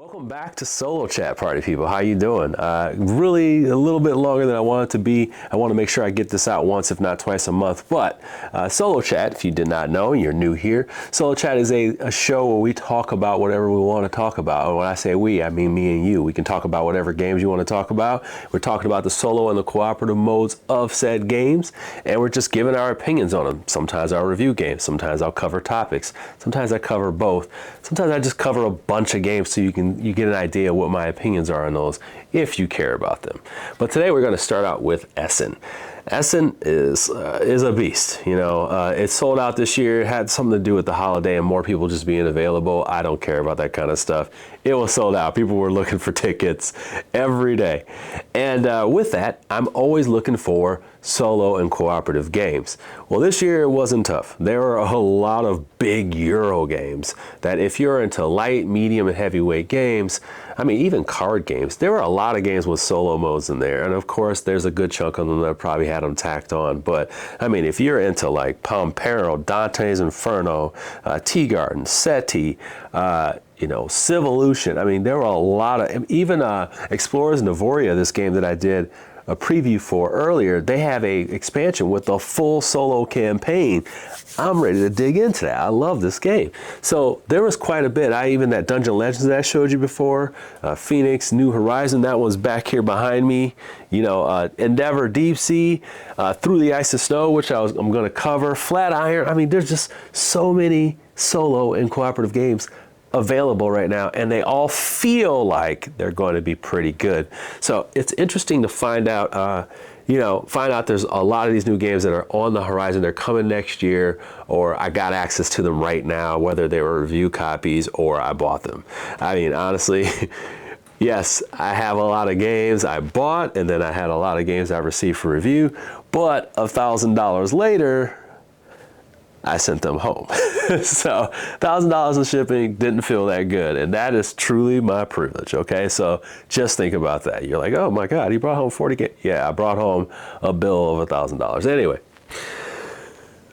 Welcome back to Solo Chat, party people. How you doing? Really a little bit longer than I want it to be. I want to make sure I get this out once, if not twice a month. But Solo Chat, if you did not know, you're new here. Solo Chat is a show where we talk about whatever we want to talk about. And when I say we, I mean me and you. We can talk about whatever games you want to talk about. We're talking about the solo and the cooperative modes of said games, and we're just giving our opinions on them. Sometimes I'll review games. Sometimes I'll cover topics. Sometimes I cover both. Sometimes I just cover a bunch of games so you get an idea of what my opinions are on those if you care about them. But today we're going to start out with Essen. Essen is a beast. You know, it sold out this year. It had something to do with the holiday and more people just being available. I don't care about that kind of stuff. It was sold out. People were looking for tickets every day. And with that, I'm always looking for solo and cooperative games. Well, this year it wasn't tough. There were a lot of big Euro games that if you're into light, medium, and heavyweight games, I mean, even card games, there were a lot of games with solo modes in there. And of course, there's a good chunk of them that probably had them tacked on. But I mean, if you're into like Pampero, Dante's Inferno, Tea Garden, SETI, you know, Civolution, I mean, there were a lot of, even Explorers Navoria, this game that I did a preview for earlier, they have a expansion with a full solo campaign. I'm ready to dig into that. I love this game. So there was quite a bit. Even that Dungeon Legends that I showed you before, Phoenix, New Horizon, that one's back here behind me. You know, Endeavor, Deep Sea, Through the Ice and Snow, which I'm going to cover, Flat Iron. I mean, there's just so many solo and cooperative games available right now, and they all feel like they're going to be pretty good. So it's interesting to find out, there's a lot of these new games that are on the horizon. They're coming next year, or I got access to them right now, whether they were review copies or I bought them. I mean, honestly, yes, I have a lot of games I bought, and then I had a lot of games I received for review, but $1,000 later, I sent them home. So $1,000 in shipping didn't feel that good. And that is truly my privilege. Okay. So just think about that. You're like, oh my God, he brought home 40 games. Yeah, I brought home a bill of $1,000. Anyway.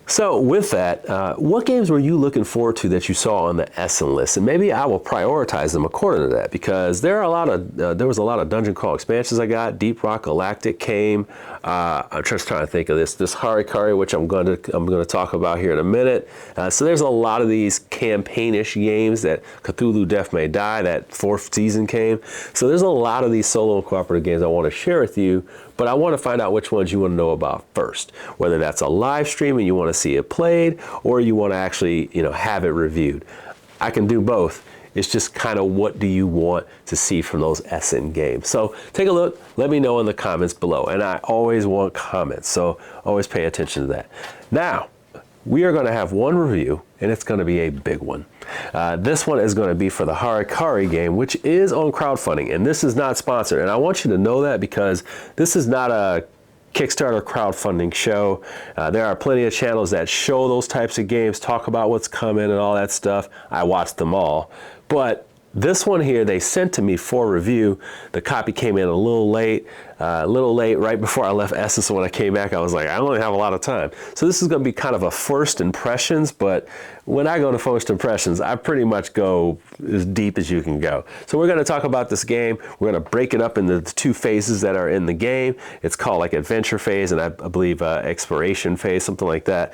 So with that, what games were you looking forward to that you saw on the Essen list? And maybe I will prioritize them according to that, because there was a lot of Dungeon Crawl expansions I got. Deep Rock Galactic came. I'm just trying to think of this Harakiri, which I'm going to talk about here in a minute. So there's a lot of these campaign-ish games. That Cthulhu Death May Die, that 4th season came. So there's a lot of these solo and cooperative games I want to share with you. But I want to find out which ones you want to know about first, whether that's a live stream and you want to see it played, or you want to actually, have it reviewed. I can do both. It's just kind of what do you want to see from those Essen games. So take a look, let me know in the comments below. And I always want comments, so always pay attention to that. Now, we are going to have one review, and it's going to be a big one. This one is going to be for the Harakiri game, which is on crowdfunding, and this is not sponsored. And I want you to know that, because this is not a Kickstarter crowdfunding show. There are plenty of channels that show those types of games, talk about what's coming and all that stuff. I watched them all. But this one here, they sent to me for review. The copy came in a little late right before I left Essen. So when I came back, I was like, I only have a lot of time. So this is going to be kind of a first impressions, but when I go to first impressions, I pretty much go as deep as you can go. So we're going to talk about this game. We're going to break it up into the 2 phases that are in the game. It's called like adventure phase, and I believe exploration phase, something like that.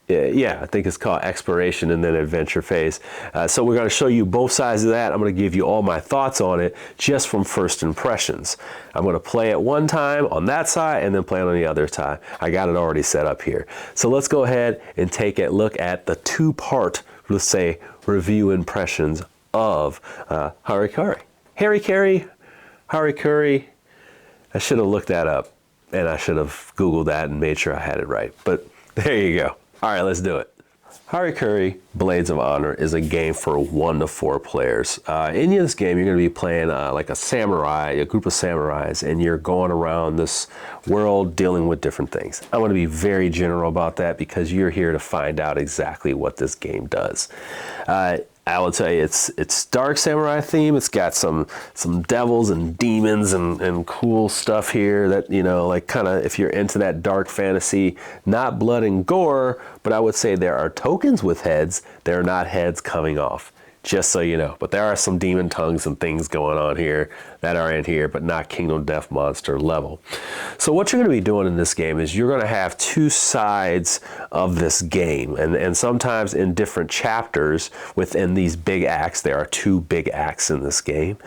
I think it's called exploration and then adventure phase. So we're going to show you both sides of that. I'm going to give you all my thoughts on it just from first impressions. I'm going to play it one time on that side and then play it on the other side. I got it already set up here. So let's go ahead and take a look at the 2-part, let's say, review impressions of Harakiri. Harakiri. I should have looked that up, and I should have Googled that and made sure I had it right. But there you go. All right, let's do it. Harakiri Blades of Honor is a game for 1 to 4 players. In this game, you're going to be playing like a group of samurais, and you're going around this world dealing with different things. I want to be very general about that, because you're here to find out exactly what this game does. I will tell you, it's dark samurai theme. It's got some devils and demons and cool stuff here that, like kind of if you're into that dark fantasy, not blood and gore, but I would say there are tokens with heads. They're not heads coming off. just so you know. But there are some demon tongues and things going on here that are in here, but not Kingdom Death Monster level. So what you're going to be doing in this game is you're going to have two sides of this game, and sometimes in different chapters within these big acts, there are two big acts in this game.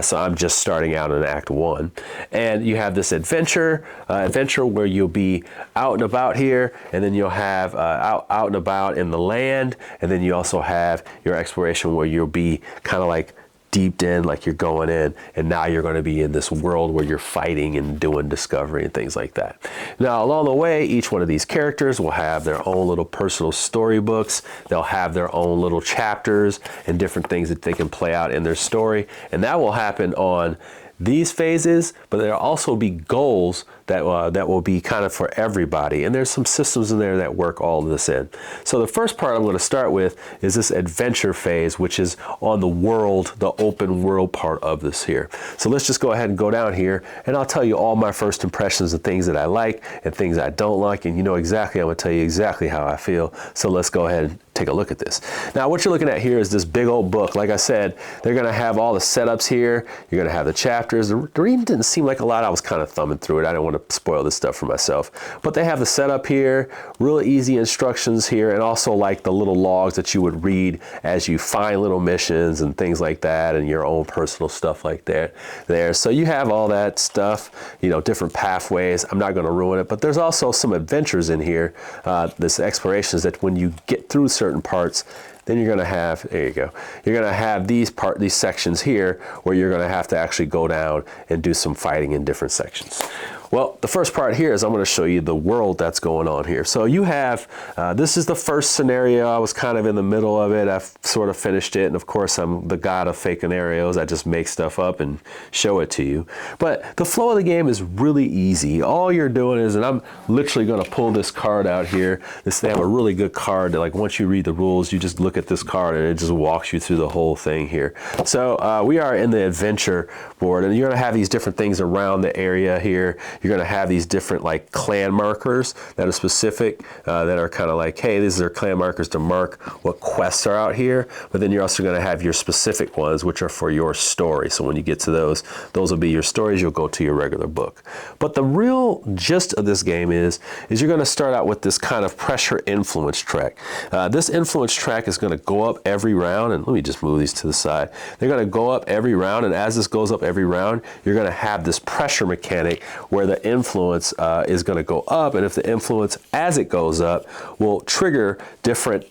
So I'm just starting out in Act 1, and you have this adventure where you'll be out and about here, and then you'll have out and about in the land, and then you also have your exploration where you'll be kind of like deep in, like you're going in, and now you're going to be in this world where you're fighting and doing discovery and things like that. Now, along the way, each one of these characters will have their own little personal storybooks. They'll have their own little chapters and different things that they can play out in their story, and that will happen on these phases, but there'll also be goals that will be kind of for everybody, and there's some systems in there that work all of this in. So the first part I'm going to start with is this adventure phase, which is on the world, the open world part of this here. So let's just go ahead and go down here, and I'll tell you all my first impressions of things that I like and things I don't like, and you know exactly, I'm going to tell you exactly how I feel. So let's go ahead and take a look at this. Now what you're looking at here is this big old book. Like I said, they're going to have all the setups here. You're going to have the chapters. There even didn't seem like a lot. I was kind of thumbing through it. I didn't want to spoil this stuff for myself. But they have the setup here, real easy instructions here, and also like the little logs that you would read as you find little missions and things like that, and your own personal stuff like that there. So you have all that stuff, you know, different pathways. I'm not going to ruin it, but there's also some adventures in here. This explorations that when you get through certain parts, then you're going to have, there you go, you're going to have these sections here where you're going to have to actually go down and do some fighting in different sections. Well, the first part here is I'm going to show you the world that's going on here. So you have, this is the first scenario. I was kind of in the middle of it. I've sort of finished it. And of course, I'm the god of fake scenarios. I just make stuff up and show it to you. But the flow of the game is really easy. All you're doing is, and I'm literally going to pull this card out here. They have a really good card that, like, once you read the rules, you just look at this card and it just walks you through the whole thing here. So we are in the adventure board, and you're going to have these different things around the area here. You're going to have these different like clan markers that are specific, that are kind of like, hey, these are clan markers to mark what quests are out here. But then you're also going to have your specific ones, which are for your story. So when you get to those will be your stories. You'll go to your regular book. But the real gist of this game is you're going to start out with this kind of pressure influence track. This influence track is going to go up every round, and let me just move these to the side. They're going to go up every round, and as this goes up every round, you're going to have this pressure mechanic where the influence is going to go up, and if the influence as it goes up will trigger different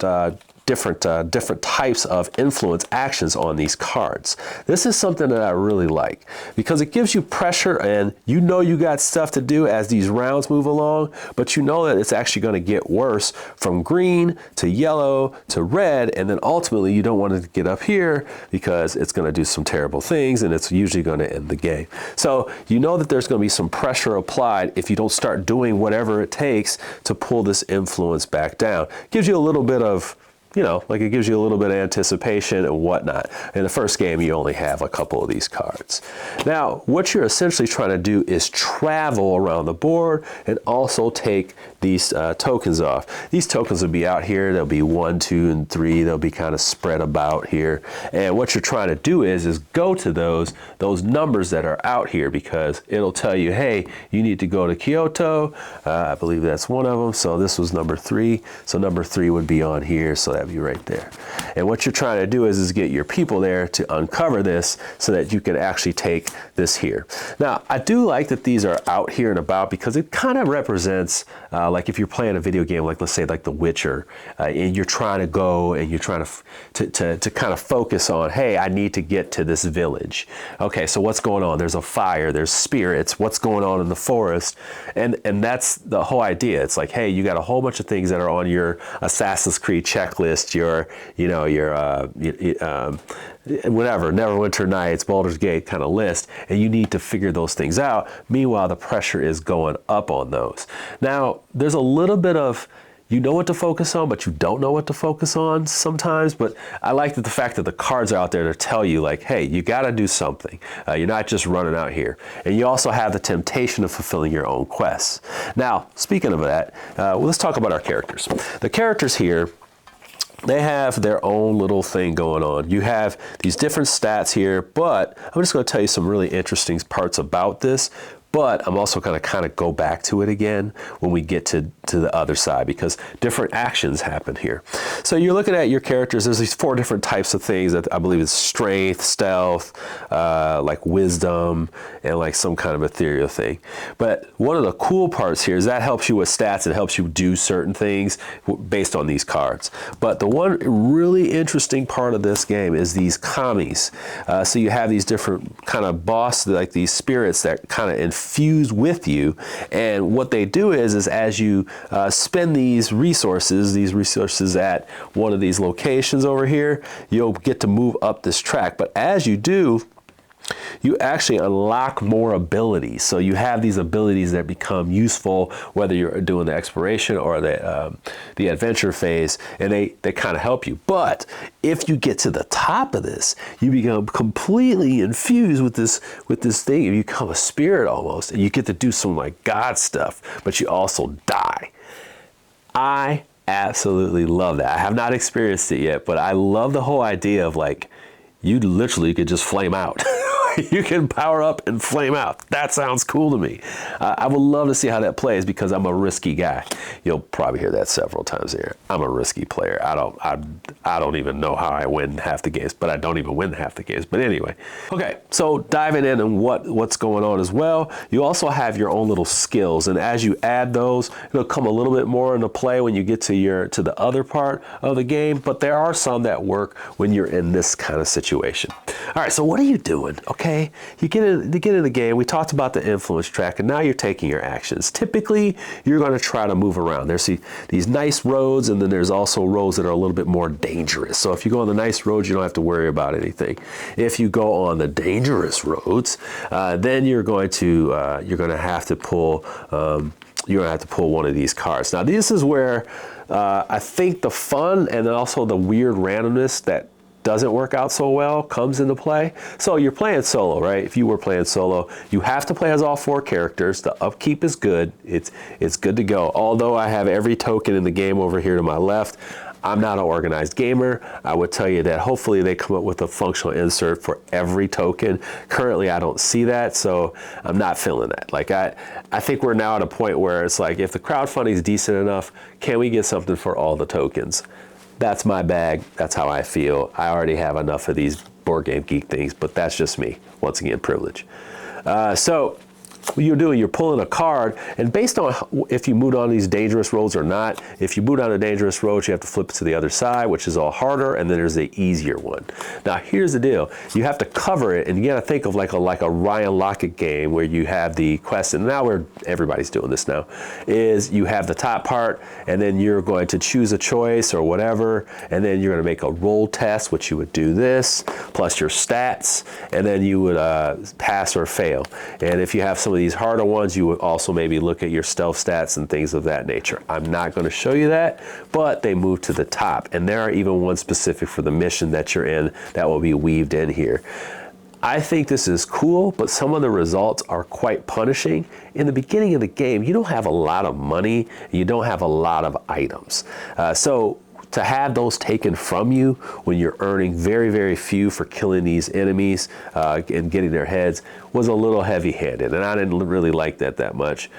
types of influence actions on these cards. This is something that I really like because it gives you pressure, and you know you got stuff to do as these rounds move along, but you know that it's actually going to get worse from green to yellow to red, and then ultimately you don't want it to get up here because it's going to do some terrible things, and it's usually going to end the game. So you know that there's going to be some pressure applied if you don't start doing whatever it takes to pull this influence back down. Gives you a little bit of, you know, like it gives you a little bit of anticipation and whatnot. In the first game, you only have a couple of these cards. Now, what you're essentially trying to do is travel around the board and also take these tokens off. These tokens will be out here. They'll be 1, 2, and 3. They'll be kind of spread about here. And what you're trying to do is go to those numbers that are out here, because it'll tell you, hey, you need to go to Kyoto. I believe that's one of them. So this was number 3. So number 3 would be on here. So that'd be right there. And what you're trying to do is get your people there to uncover this so that you can actually take this here. Now, I do like that these are out here and about, because it kind of represents like if you're playing a video game, like let's say like The Witcher, and you're trying to go and you're trying to kind of focus on, hey, I need to get to this village. Okay, so what's going on? There's a fire, there's spirits, what's going on in the forest? And that's the whole idea. It's like, hey, you got a whole bunch of things that are on your Assassin's Creed checklist, your whatever, Neverwinter Nights, Baldur's Gate kind of list, and you need to figure those things out. Meanwhile, the pressure is going up on those. Now, there's a little bit of, you know what to focus on, but you don't know what to focus on sometimes. But I like the fact that the cards are out there to tell you, like, hey, you got to do something. You're not just running out here. And you also have the temptation of fulfilling your own quests. Now, speaking of that, let's talk about our characters. The characters here, they have their own little thing going on. You have these different stats here, but I'm just going to tell you some really interesting parts about this. But I'm also going to kind of go back to it again when we get to the other side, because different actions happen here. So you're looking at your characters. There's these 4 different types of things that I believe is strength, stealth, like wisdom, and like some kind of ethereal thing. But one of the cool parts here is that helps you with stats. It helps you do certain things based on these cards. But the one really interesting part of this game is these kamis. So you have these different kind of boss, like these spirits that kind of infuse with you, and what they do is as you spend these resources at one of these locations over here, you'll get to move up this track. But as you do, you actually unlock more abilities. So you have these abilities that become useful, whether you're doing the exploration or the adventure phase, and they kind of help you. But if you get to the top of this, you become completely infused with this thing. You become a spirit almost, and you get to do some like God stuff, but you also die. I absolutely love that. I have not experienced it yet, but I love the whole idea of like, you literally could just flame out. You can power up and flame out. That sounds cool to me. I would love to see how that plays, because I'm a risky guy. You'll probably hear that several times here. I'm a risky player. I don't even know how I win half the games, but I don't even win half the games. But anyway, okay. So diving in and what's going on as well. You also have your own little skills, and as you add those, it'll come a little bit more into play when you get to the other part of the game. But there are some that work when you're in this kind of situation. All right. So what are you doing? Okay, you get in the game. We talked about the influence track, and now you're taking your actions. Typically, you're going to try to move around. There's these nice roads, and then there's also roads that are a little bit more dangerous. So if you go on the nice roads, you don't have to worry about anything. If you go on the dangerous roads, then you're going to have to pull one of these cards. Now, this is where I think the fun and then also the weird randomness that doesn't work out so well comes into play. So you're playing solo, right? If you were playing solo, you have to play as all 4 characters. The upkeep is good. It's good to go. Although I have every token in the game over here to my left, I'm not an organized gamer. I would tell you that hopefully they come up with a functional insert for every token. Currently, I don't see that, so I'm not feeling that. Like I think we're now at a point where it's like, if the crowdfunding is decent enough, can we get something for all the tokens? That's my bag. That's how I feel. I already have enough of these Board Game Geek things, but that's just me. Once again, privilege. So what you're doing, you're pulling a card, and based on if you moved on these dangerous roads or not, if you moved on a dangerous road, you have to flip it to the other side, which is all harder, and then there's the easier one. Now, here's the deal. You have to cover it, and you got to think of like a Ryan Lockett game where you have the quest, and now everybody's doing this now, is you have the top part, and then you're going to choose a choice or whatever, and then you're going to make a roll test, which you would do this, plus your stats, and then you would pass or fail. And if you have some of these harder ones, you would also maybe look at your stealth stats and things of that nature. I'm not going to show you that, but they move to the top, and there are even ones specific for the mission that you're in that will be weaved in here. I think this is cool, but some of the results are quite punishing. In the beginning of the game, you don't have a lot of money, you don't have a lot of items. So to have those taken from you when you're earning very, very few for killing these enemies and getting their heads was a little heavy-handed, and I didn't really like that much.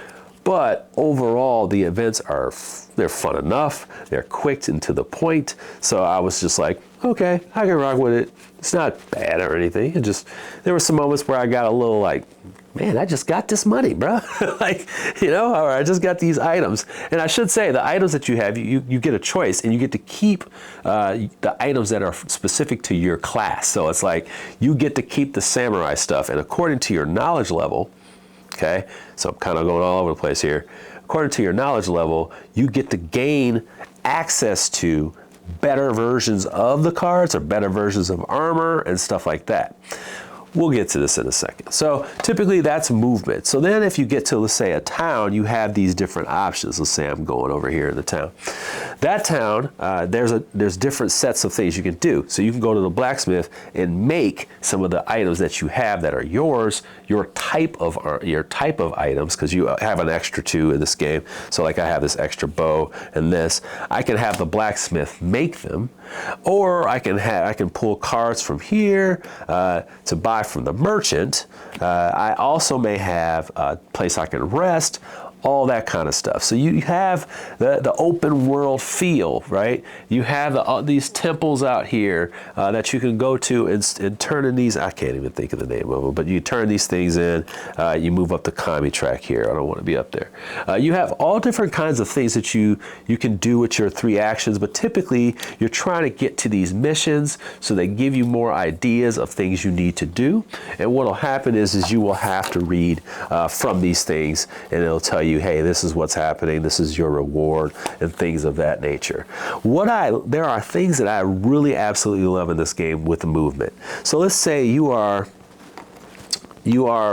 But overall, the events they're fun enough, they're quick and to the point, so I was just like, okay, I can rock with it. It's not bad or anything. There were some moments where I got a little like, man, I just got this money, bro. Like, or I just got these items. And I should say, the items that you have, you get a choice, and you get to keep the items that are specific to your class. So it's like, you get to keep the samurai stuff, and according to your knowledge level, okay, so I'm kind of going all over the place here. According to your knowledge level, you get to gain access to better versions of the cards or better versions of armor and stuff like that. We'll get to this in a second. So typically that's movement. So then if you get to, let's say, a town, you have these different options. Let's say I'm going over here in the town. That town, there's different sets of things you can do. So you can go to the blacksmith and make some of the items that you have that are yours, your type of items, because you have an extra 2 in this game. So like I have this extra bow and this. I can have the blacksmith make them, or I can pull cards from here to buy from the merchant. I also may have a place I can rest, all that kind of stuff. So you have the open world feel, right? You have these temples out here that you can go to and turn in these, I can't even think of the name of them, but you turn these things in, you move up the commie track here. I don't want to be up there. You have all different kinds of things that you can do with your 3 actions, but typically you're trying to get to these missions so they give you more ideas of things you need to do. And what will happen is you will have to read from these things, and it'll tell you, hey, this is what's happening, this is your reward, and things of that nature. There are things that I really absolutely love in this game with the movement. So let's say you are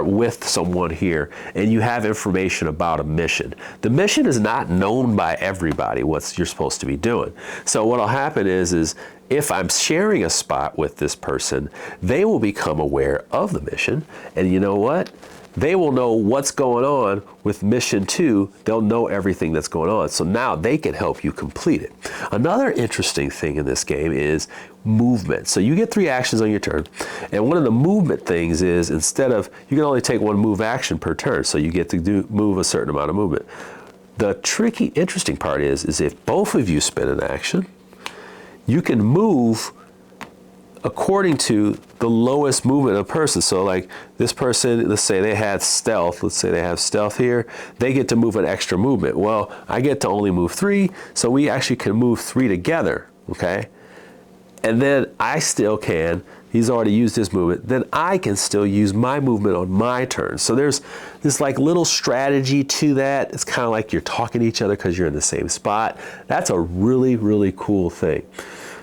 with someone here and you have information about a mission. The mission is not known by everybody what you're supposed to be doing. So what'll happen is if I'm sharing a spot with this person, they will become aware of the mission, and you know what? They will know what's going on with mission 2. They'll know everything that's going on. So now they can help you complete it. Another interesting thing in this game is movement. So you get 3 actions on your turn. And one of the movement things is you can only take 1 move action per turn. So you get to move a certain amount of movement. The tricky, interesting part is if both of you spend an action, you can move according to the lowest movement of a person. So like this person, let's say they had stealth. Let's say they have stealth here. They get to move an extra movement. Well, I get to only move 3, so we actually can move 3 together, okay? And then I still can, he's already used his movement, then I can still use my movement on my turn. So there's this like little strategy to that. It's kind of like you're talking to each other because you're in the same spot. That's a really, really cool thing.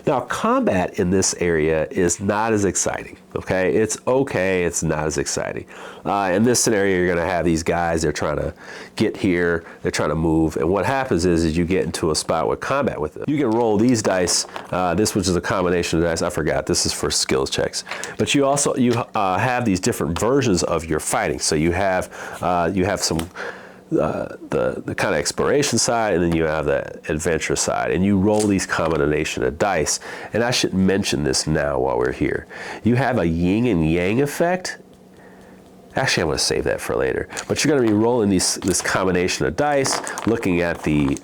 Now, combat in this area is not as exciting, okay? It's okay, it's not as exciting. In this scenario, you're gonna have these guys, they're trying to get here, they're trying to move, and what happens is you get into a spot with combat with them. You can roll these dice, this which is a combination of dice, I forgot, this is for skills checks. But you also, have these different versions of your fighting. So you have some, the kind of exploration side, and then you have the adventure side, and you roll these combination of dice. And I should mention this now while we're here. You have a yin and yang effect. Actually, I'm going to save that for later. But you're going to be rolling this combination of dice, looking at the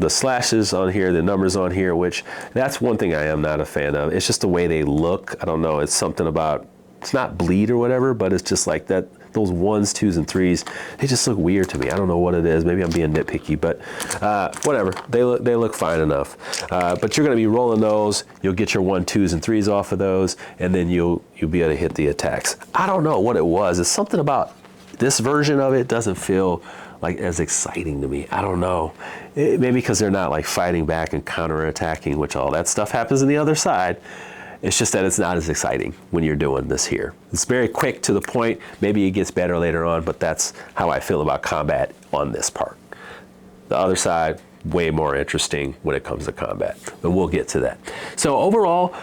slashes on here, the numbers on here, which that's one thing I am not a fan of. It's just the way they look. I don't know. It's something about, it's not bleed or whatever, but it's just like that. Those 1s, 2s, and 3s, they just look weird to me. I don't know what it is. Maybe I'm being nitpicky, but whatever. They look fine enough. But you're going to be rolling those. You'll get your 1, 2s, and 3s off of those, and then you'll be able to hit the attacks. I don't know what it was. It's something about this version of it doesn't feel like as exciting to me. I don't know. Maybe because they're not like fighting back and counterattacking, which all that stuff happens on the other side. It's just that it's not as exciting when you're doing this here. It's very quick to the point. Maybe it gets better later on, but that's how I feel about combat on this part. The other side, way more interesting when it comes to combat, but we'll get to that. So overall,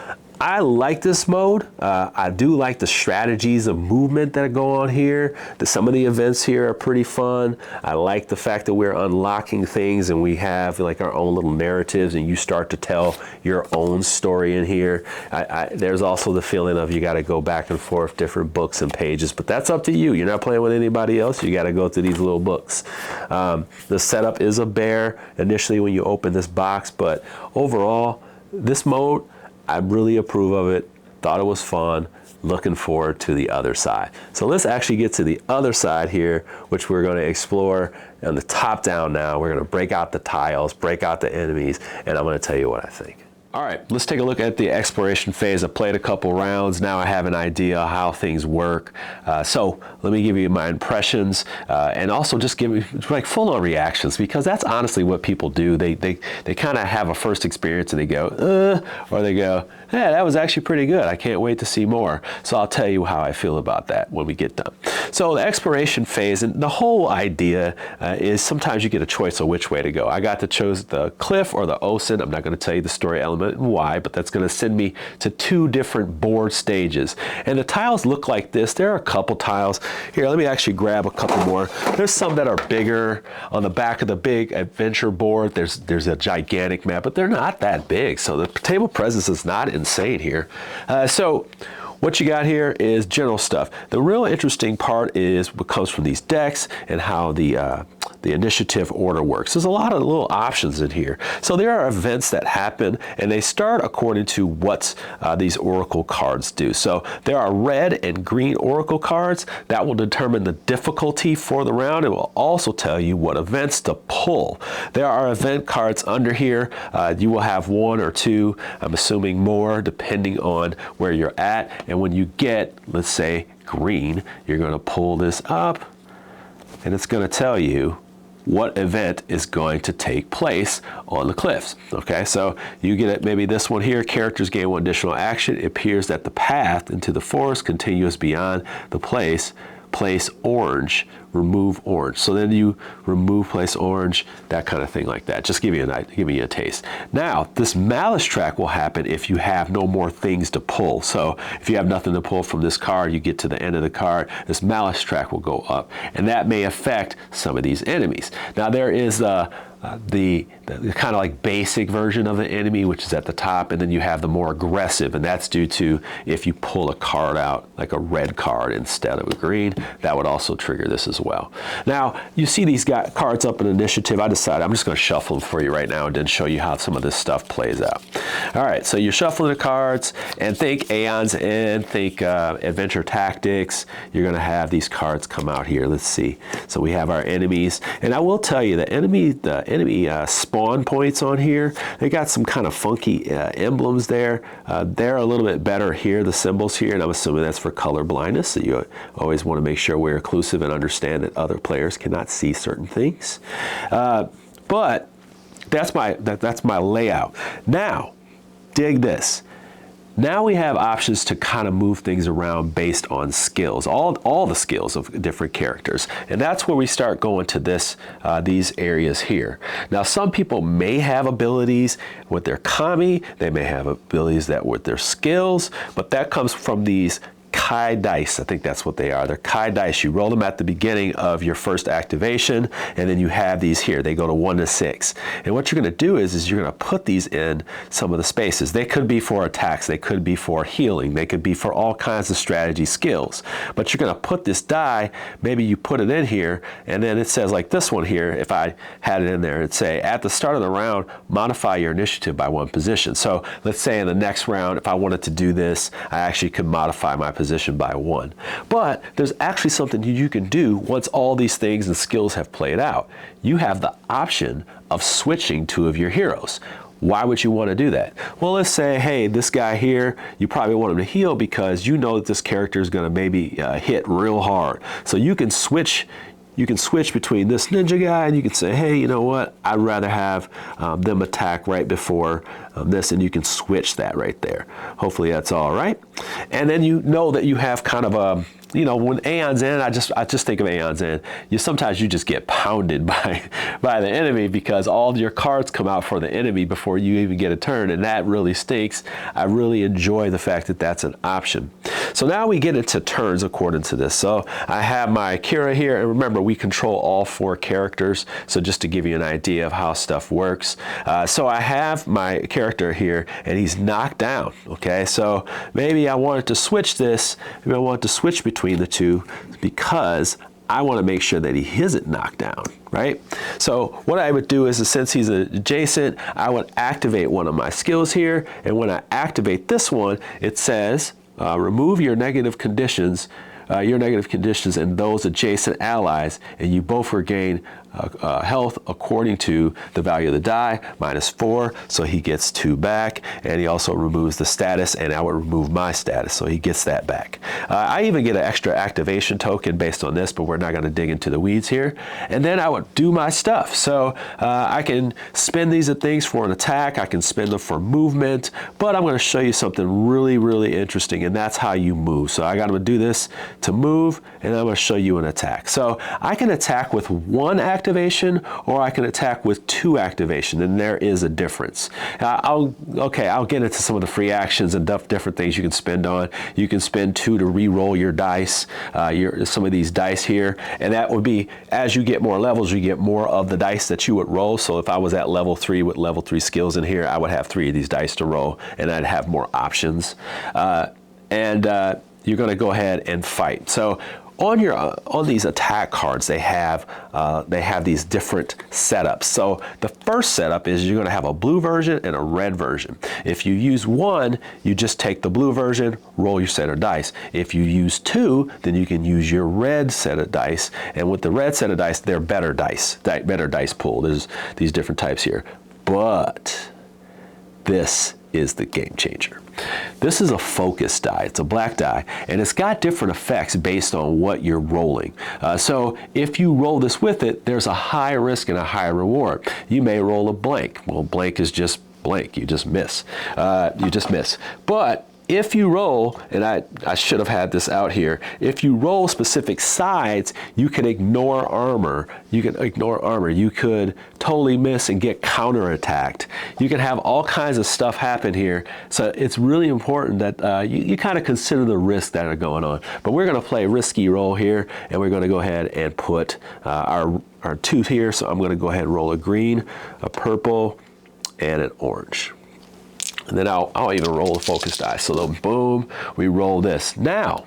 I like this mode. I do like the strategies of movement that go on here. Some of the events here are pretty fun. I like the fact that we're unlocking things and we have like our own little narratives, and you start to tell your own story in here. There's also the feeling of you got to go back and forth different books and pages, but that's up to you. You're not playing with anybody else. You got to go through these little books. The setup is a bear initially when you open this box, but overall, this mode, I really approve of it, thought it was fun, looking forward to the other side. So let's actually get to the other side here, which we're going to explore on the top down now. We're going to break out the tiles, break out the enemies, and I'm going to tell you what I think. All right, let's take a look at the exploration phase. I played a couple rounds. Now I have an idea how things work. So let me give you my impressions and also just give me like full-on reactions, because that's honestly what people do. They kind of have a first experience and they go, or they go, yeah, that was actually pretty good. I can't wait to see more. So I'll tell you how I feel about that when we get done. So the exploration phase, and the whole idea is sometimes you get a choice of which way to go. I got to choose the cliff or the ocean. I'm not going to tell you the story element and why, but that's going to send me to two different board stages. And the tiles look like this. There are a couple tiles. Here, let me actually grab a couple more. There's some that are bigger. On the back of the big adventure board, there's a gigantic map, but they're not that big. So the table presence is not insane here. So what you got here is general stuff. The real interesting part is what comes from these decks and how the initiative order works. There's a lot of little options in here. So there are events that happen, and they start according to what these oracle cards do. So there are red and green oracle cards that will determine the difficulty for the round. It will also tell you what events to pull. There are event cards under here. You will have one or two, I'm assuming more, depending on where you're at. And when you get, let's say, green, you're going to pull this up, and it's going to tell you what event is going to take place on the cliffs. Okay, so you get it, maybe this one here, characters gain one additional action. It appears that the path into the forest continues beyond the place orange, remove orange. So then you remove place orange, that kind of thing like that. Just give you a taste. Now, this malice track will happen if you have no more things to pull. So if you have nothing to pull from this card, you get to the end of the card, this malice track will go up, and that may affect some of these enemies. Now there is the kind of like basic version of the enemy, which is at the top, and then you have the more aggressive, and that's due to if you pull a card out, like a red card instead of a green, that would also trigger this as well. Now, you see these cards up in initiative. I decided I'm just going to shuffle them for you right now and then show you how some of this stuff plays out. All right, so you're shuffling the cards, and think Aeon's End, think Adventure Tactics. You're going to have these cards come out here. Let's see. So we have our enemies, and I will tell you the enemy spawn points on here, they got some kind of funky emblems there. They're a little bit better here, the symbols here, and I'm assuming that's for color blindness, so you always want to make sure we're inclusive and understand that other players cannot see certain things. But that's my layout. Now, dig this. Now we have options to kind of move things around based on skills, all the skills of different characters. And that's where we start going to these areas here. Now, some people may have abilities with their kami, they may have abilities that with their skills, but that comes from these Kai dice. I think that's what they are. They're Kai dice. You roll them at the beginning of your first activation, and then you have these here. They go to 1 to 6. And what you're going to do is you're going to put these in some of the spaces. They could be for attacks. They could be for healing. They could be for all kinds of strategy skills. But you're going to put this die, maybe you put it in here, and then it says like this one here, if I had it in there, it'd say at the start of the round, modify your initiative by 1 position. So let's say in the next round, if I wanted to do this, I actually could modify my position by 1. But there's actually something you can do once all these things and skills have played out. You have the option of switching 2 of your heroes. Why would you want to do that? Well, let's say, hey, this guy here, you probably want him to heal because you know that this character is going to maybe hit real hard. So you can switch between this ninja guy, and you can say, hey, you know what, I'd rather have them attack right before this, and you can switch that right there. Hopefully that's all right. And then you know that you have kind of a, you know, when Aeon's End, I just think of Aeon's End, sometimes you just get pounded by the enemy because all your cards come out for the enemy before you even get a turn, and that really stinks. I really enjoy the fact that that's an option. So now we get into turns according to this. So I have my Kira here, and remember, we control all 4 characters, so just to give you an idea of how stuff works. So I have my character here, and he's knocked down, okay? So maybe I wanted to switch this, maybe I wanted to switch between the two because I want to make sure that he isn't knocked down, right? So what I would do is, since he's adjacent, I would activate one of my skills here, and when I activate this one, it says remove your negative conditions and those adjacent allies, and you both regain health according to the value of the die, -4, so he gets 2 back, and he also removes the status, and I would remove my status, so he gets that back. I even get an extra activation token based on this, but we're not going to dig into the weeds here. And then I would do my stuff. So I can spend these things for an attack, I can spend them for movement, but I'm going to show you something really, really interesting, and that's how you move. So I got to do this to move, and I'm going to show you an attack. So I can attack with 1 activation, or I can attack with 2 activation, and there is a difference. I'll get into some of the free actions and different things you can spend on. You can spend 2 to re-roll your dice, some of these dice here, and that would be, as you get more levels, you get more of the dice that you would roll. So if I was at level 3 with level 3 skills in here, I would have 3 of these dice to roll, and I'd have more options. You're going to go ahead and fight. So on these attack cards, they have these different setups. So the first setup is you're going to have a blue version and a red version. If you use 1, you just take the blue version, roll your set of dice. If you use 2, then you can use your red set of dice. And with the red set of dice, they're better dice pool. There's these different types here. But this is the game changer. This is a focus die. It's a black die, and it's got different effects based on what you're rolling. So if you roll this with it, there's a high risk and a high reward. You may roll a blank. Well, blank is just blank. You just miss. But if you roll, and I should have had this out here, if you roll specific sides, you can ignore armor. You could totally miss and get counterattacked. You can have all kinds of stuff happen here. So it's really important that you kind of consider the risks that are going on. But we're going to play risky roll here, and we're going to go ahead and put our 2 here. So I'm going to go ahead and roll a green, a purple, and an orange. And then I'll even roll a focus die. So then boom, we roll this. Now,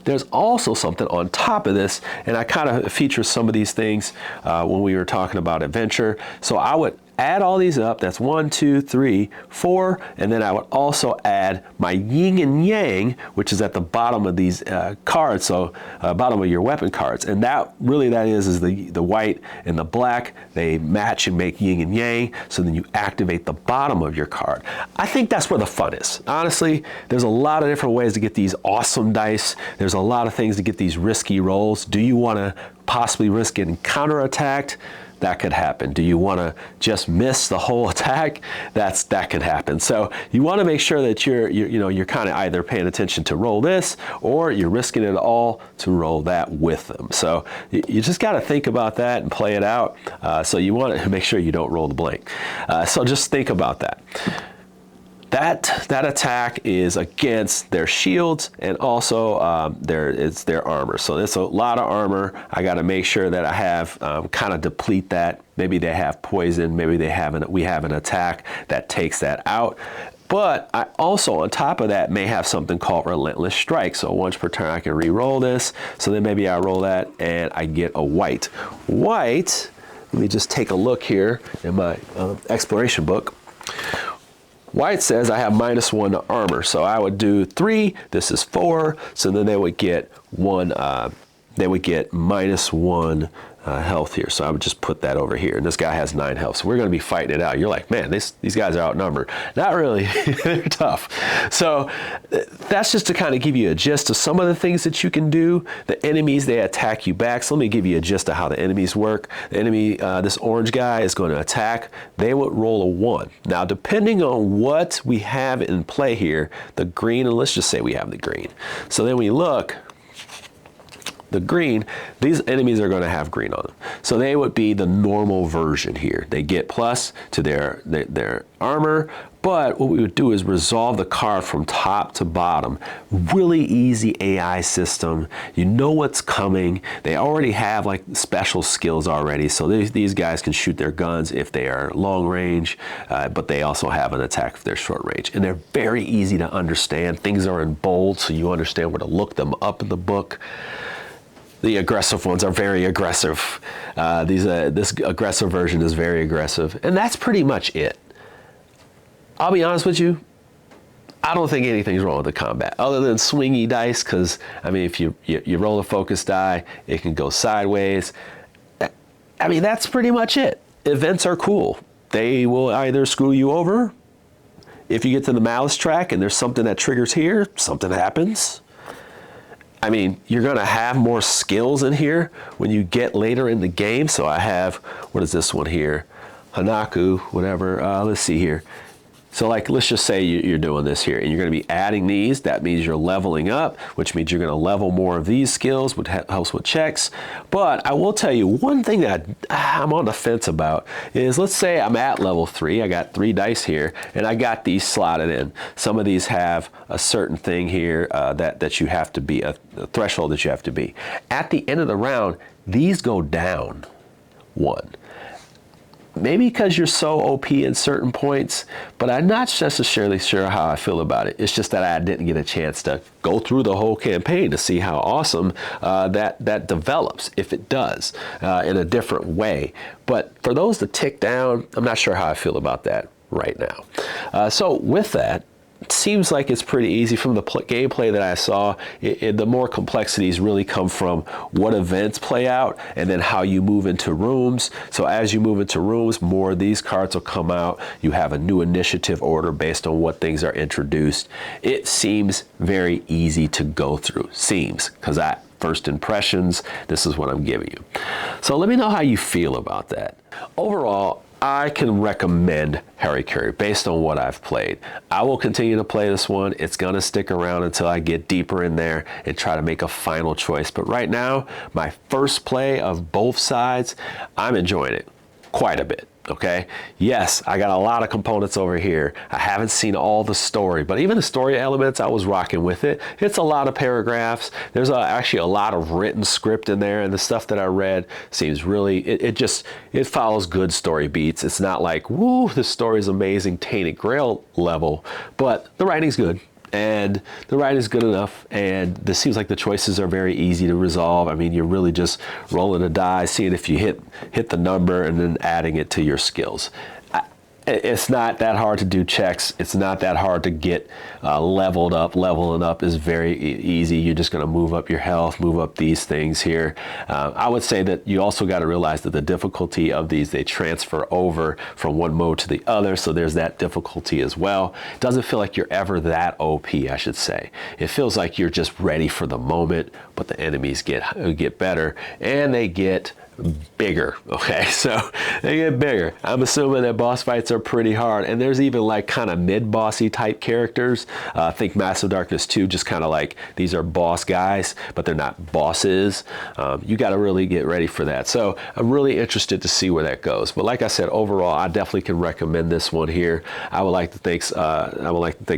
there's also something on top of this, and I kind of feature some of these things when we were talking about adventure. So I would add all these up. That's 1, 2, 3, 4, and then I would also add my Ying and Yang, which is at the bottom of these cards, so bottom of your weapon cards. And that is the white and the black. They match and make Ying and Yang, so then you activate the bottom of your card. I think that's where the fun is. Honestly, there's a lot of different ways to get these awesome dice. There's a lot of things to get these risky rolls. Do you want to possibly risk getting counterattacked? That could happen. Do you want to just miss the whole attack? That could happen. So you want to make sure that you're kind of either paying attention to roll this, or you're risking it all to roll that with them. So you just got to think about that and play it out. So you want to make sure you don't roll the blank. So just think about that. That attack is against their shields, and also it's their armor. So it's a lot of armor. I got to make sure that I have kind of deplete that. Maybe they have poison. Maybe we have an attack that takes that out. But I also, on top of that, may have something called Relentless Strike. So once per turn, I can re-roll this. So then maybe I roll that, and I get a white. White. Let me just take a look here in my exploration book. White says I have -1 to armor, so I would do 3. This is 4, so then they would get 1. They would get -1 health here. So I would just put that over here, and this guy has 9 health. So we're going to be fighting it out. You're like, man, these guys are outnumbered. Not really. They're tough. So that's just to kind of give you a gist of some of the things that you can do. The enemies, they attack you back. So let me give you a gist of how the enemies work. The enemy, this orange guy is going to attack. They would roll a 1. Now, depending on what we have in play here, the green, and let's just say we have the green. So then we look. The green, these enemies are going to have green on them. So they would be the normal version here. They get plus to their armor, but what we would do is resolve the card from top to bottom. Really easy AI system. You know what's coming. They already have like special skills already. So these guys can shoot their guns if they are long range, but they also have an attack if they're short range. And they're very easy to understand. Things are in bold, so you understand where to look them up in the book. The aggressive ones are very aggressive. This aggressive version is very aggressive. And that's pretty much it. I'll be honest with you, I don't think anything's wrong with the combat other than swingy dice, because, I mean, if you roll a focus die, it can go sideways. I mean, that's pretty much it. Events are cool. They will either screw you over. If you get to the malice track and there's something that triggers here, something happens. I mean, you're going to have more skills in here when you get later in the game. So I have, what is this one here? Hanaku, whatever. Let's see here. So like, let's just say you're doing this here and you're going to be adding these. That means you're leveling up, which means you're going to level more of these skills, which helps with checks. But I will tell you one thing that I'm on the fence about is, let's say I'm at level 3. I got 3 dice here and I got these slotted in. Some of these have a certain thing here that you have to be, a threshold that you have to be. At the end of the round, these go down 1. Maybe because you're so OP in certain points, but I'm not necessarily sure how I feel about it. It's just that I didn't get a chance to go through the whole campaign to see how awesome that develops, if it does, in a different way. But for those to tick down, I'm not sure how I feel about that right now. So with that, it seems like it's pretty easy from the gameplay that I saw. The more complexities really come from what events play out and then how you move into rooms. So as you move into rooms, more of these cards will come out. You have a new initiative order based on what things are introduced. It seems very easy to go through. Seems, because first impressions, this is what I'm giving you. So let me know how you feel about that. Overall, I can recommend Harakiri based on what I've played. I will continue to play this one. It's going to stick around until I get deeper in there and try to make a final choice. But right now, my first play of both sides, I'm enjoying it quite a bit. Okay, yes, I got a lot of components over here. I haven't seen all the story, but even the story elements, I was rocking with it. It's a lot of paragraphs. There's actually a lot of written script in there, and the stuff that I read seems really, it follows good story beats. It's not like, woo, this story is amazing, Tainted Grail level, but the writing's good. And the writing is good enough, and this seems like the choices are very easy to resolve. I mean, you're really just rolling a die, seeing if you hit the number, and then adding it to your skills. It's not that hard to do checks. It's not that hard to get leveled up. Leveling up is very easy. You're just going to move up your health, move up these things here. I would say that you also got to realize that the difficulty of these, they transfer over from one mode to the other. So there's that difficulty as well. It doesn't feel like you're ever that OP, I should say. It feels like you're just ready for the moment, but the enemies get better and they get bigger. Okay, so they get bigger. I'm assuming that boss fights are pretty hard, and there's even like kind of mid-bossy type characters. I think Massive Darkness 2, just kind of like these are boss guys, but they're not bosses. You got to really get ready for that. So I'm really interested to see where that goes. But like I said, overall, I definitely can recommend this one here. I would like to thank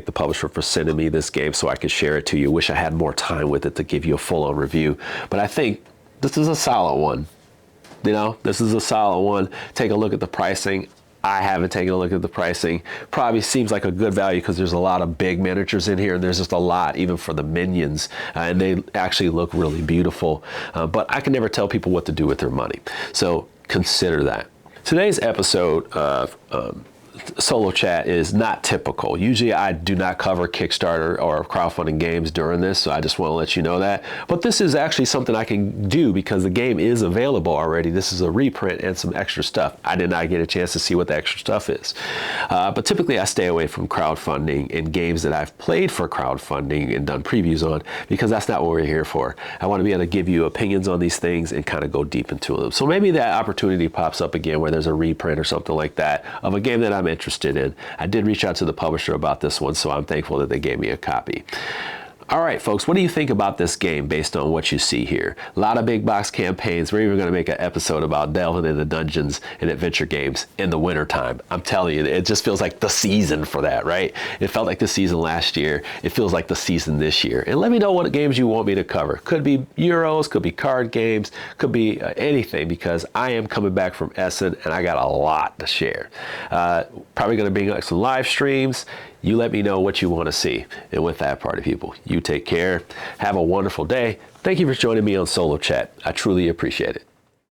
the publisher for sending me this game so I could share it to you. Wish I had more time with it to give you a full-on review, but I think this is a solid one. You know, this is a solid one. Take a look at the pricing. I haven't taken a look at the pricing. Probably seems like a good value because there's a lot of big miniatures in here, and there's just a lot even for the minions, and they actually look really beautiful. But I can never tell people what to do with their money. So consider that. Today's episode of Solo Chat is not typical. Usually I do not cover Kickstarter or crowdfunding games during this, so I just want to let you know that. But this is actually something I can do because the game is available already. This is a reprint and some extra stuff. I did not get a chance to see what the extra stuff is. But typically I stay away from crowdfunding and games that I've played for crowdfunding and done previews on, because that's not what we're here for. I want to be able to give you opinions on these things and kind of go deep into them. So maybe that opportunity pops up again where there's a reprint or something like that of a game that I'm interested in. I did reach out to the publisher about this one, so I'm thankful that they gave me a copy. All right, folks, what do you think about this game based on what you see here? A lot of big box campaigns. We're even going to make an episode about delving into dungeons and adventure games in the wintertime. I'm telling you, it just feels like the season for that, right? It felt like the season last year. It feels like the season this year. And let me know what games you want me to cover. Could be Euros, could be card games, could be anything, because I am coming back from Essen and I got a lot to share. Probably going to bring some live streams. You let me know what you want to see. And with that, party people, you take care. Have a wonderful day. Thank you for joining me on Solo Chat. I truly appreciate it.